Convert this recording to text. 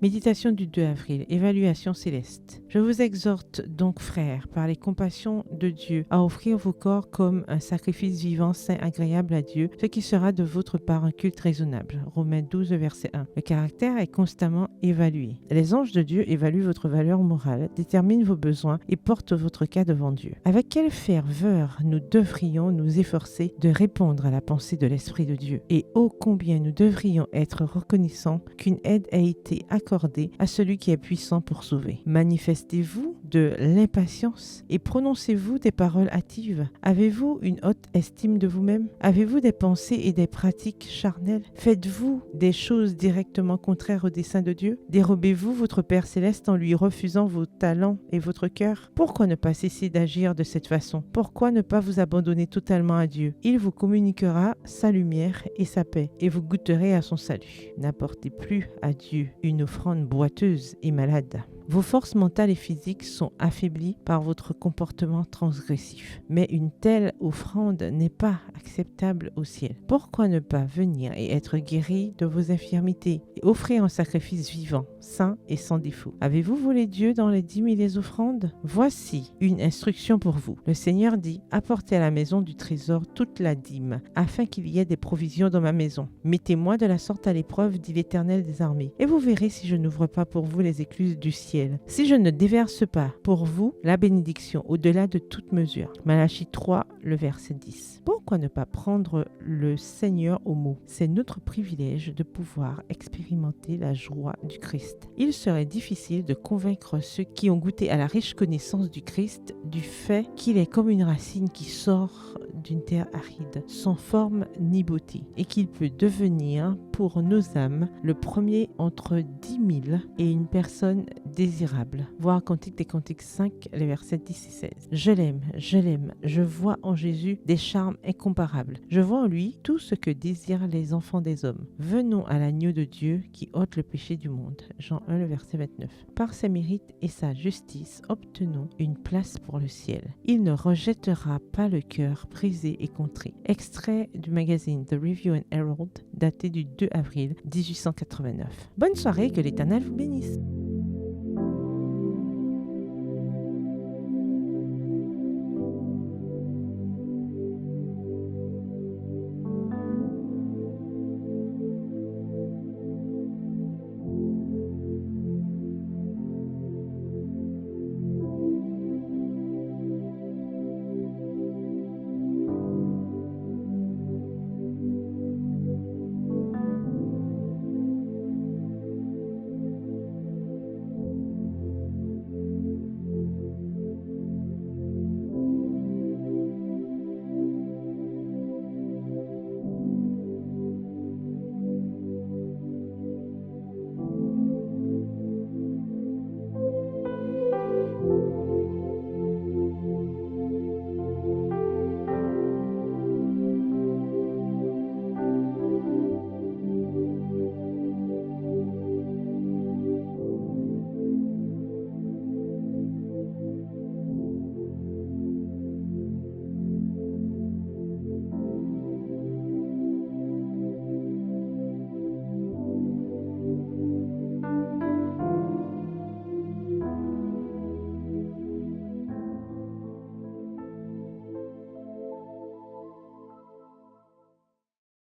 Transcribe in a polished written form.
Méditation du 2 avril, évaluation céleste. Je vous exhorte donc, frères, par les compassions de Dieu, à offrir vos corps comme un sacrifice vivant, saint, agréable à Dieu, ce qui sera de votre part un culte raisonnable. Romains 12, verset 1. Le caractère est constamment évalué. Les anges de Dieu évaluent votre valeur morale, déterminent vos besoins et portent votre cas devant Dieu. Avec quelle ferveur nous devrions nous efforcer de répondre à la pensée de l'Esprit de Dieu, et ô combien nous devrions être reconnaissants qu'une aide a été accordée à celui qui est puissant pour sauver. Manifestez-vous de l'impatience et prononcez-vous des paroles hâtives. Avez-vous une haute estime de vous-même? Avez-vous des pensées et des pratiques charnelles? Faites-vous des choses directement contraires au dessein de Dieu? Dérobez-vous votre Père céleste en lui refusant vos talents et votre cœur? Pourquoi ne pas cesser d'agir de cette façon? Pourquoi ne pas vous abandonner totalement à Dieu? Il vous communiquera sa lumière et sa paix, et vous goûterez à son salut. N'apportez plus à Dieu une offrande boiteuse et malade. Vos forces mentales et physiques sont affaiblies par votre comportement transgressif. Mais une telle offrande n'est pas acceptable au ciel. Pourquoi ne pas venir et être guéri de vos infirmités et offrir un sacrifice vivant, saint et sans défaut? Avez-vous volé Dieu dans les dîmes et les offrandes? Voici une instruction pour vous. Le Seigneur dit: apportez à la maison du trésor toute la dîme, afin qu'il y ait des provisions dans ma maison. Mettez-moi de la sorte à l'épreuve, dit l'Éternel des armées, et vous verrez si je n'ouvre pas pour vous les écluses du ciel. Si je ne déverse pas pour vous la bénédiction au-delà de toute mesure. Malachie 3, le verset 10. Pourquoi ne pas prendre le Seigneur au mot? C'est notre privilège de pouvoir expérimenter la joie du Christ. Il serait difficile de convaincre ceux qui ont goûté à la riche connaissance du Christ du fait qu'il est comme une racine qui sort d'une terre aride, sans forme ni beauté, et qu'il peut devenir pour nos âmes le premier entre 10 000 et une personne désirable. Voir Cantique des Cantiques 5, les versets 10 et 16. Je l'aime, je vois en Jésus des charmes incomparables. Je vois en lui tout ce que désirent les enfants des hommes. Venons à l'agneau de Dieu qui ôte le péché du monde. Jean 1, le verset 29. Par ses mérites et sa justice, obtenons une place pour le ciel. Il ne rejettera pas le cœur brisé et contré. Extrait du magazine The Review and Herald, daté du 2 avril 1889. Bonne soirée, que l'Éternel vous bénisse.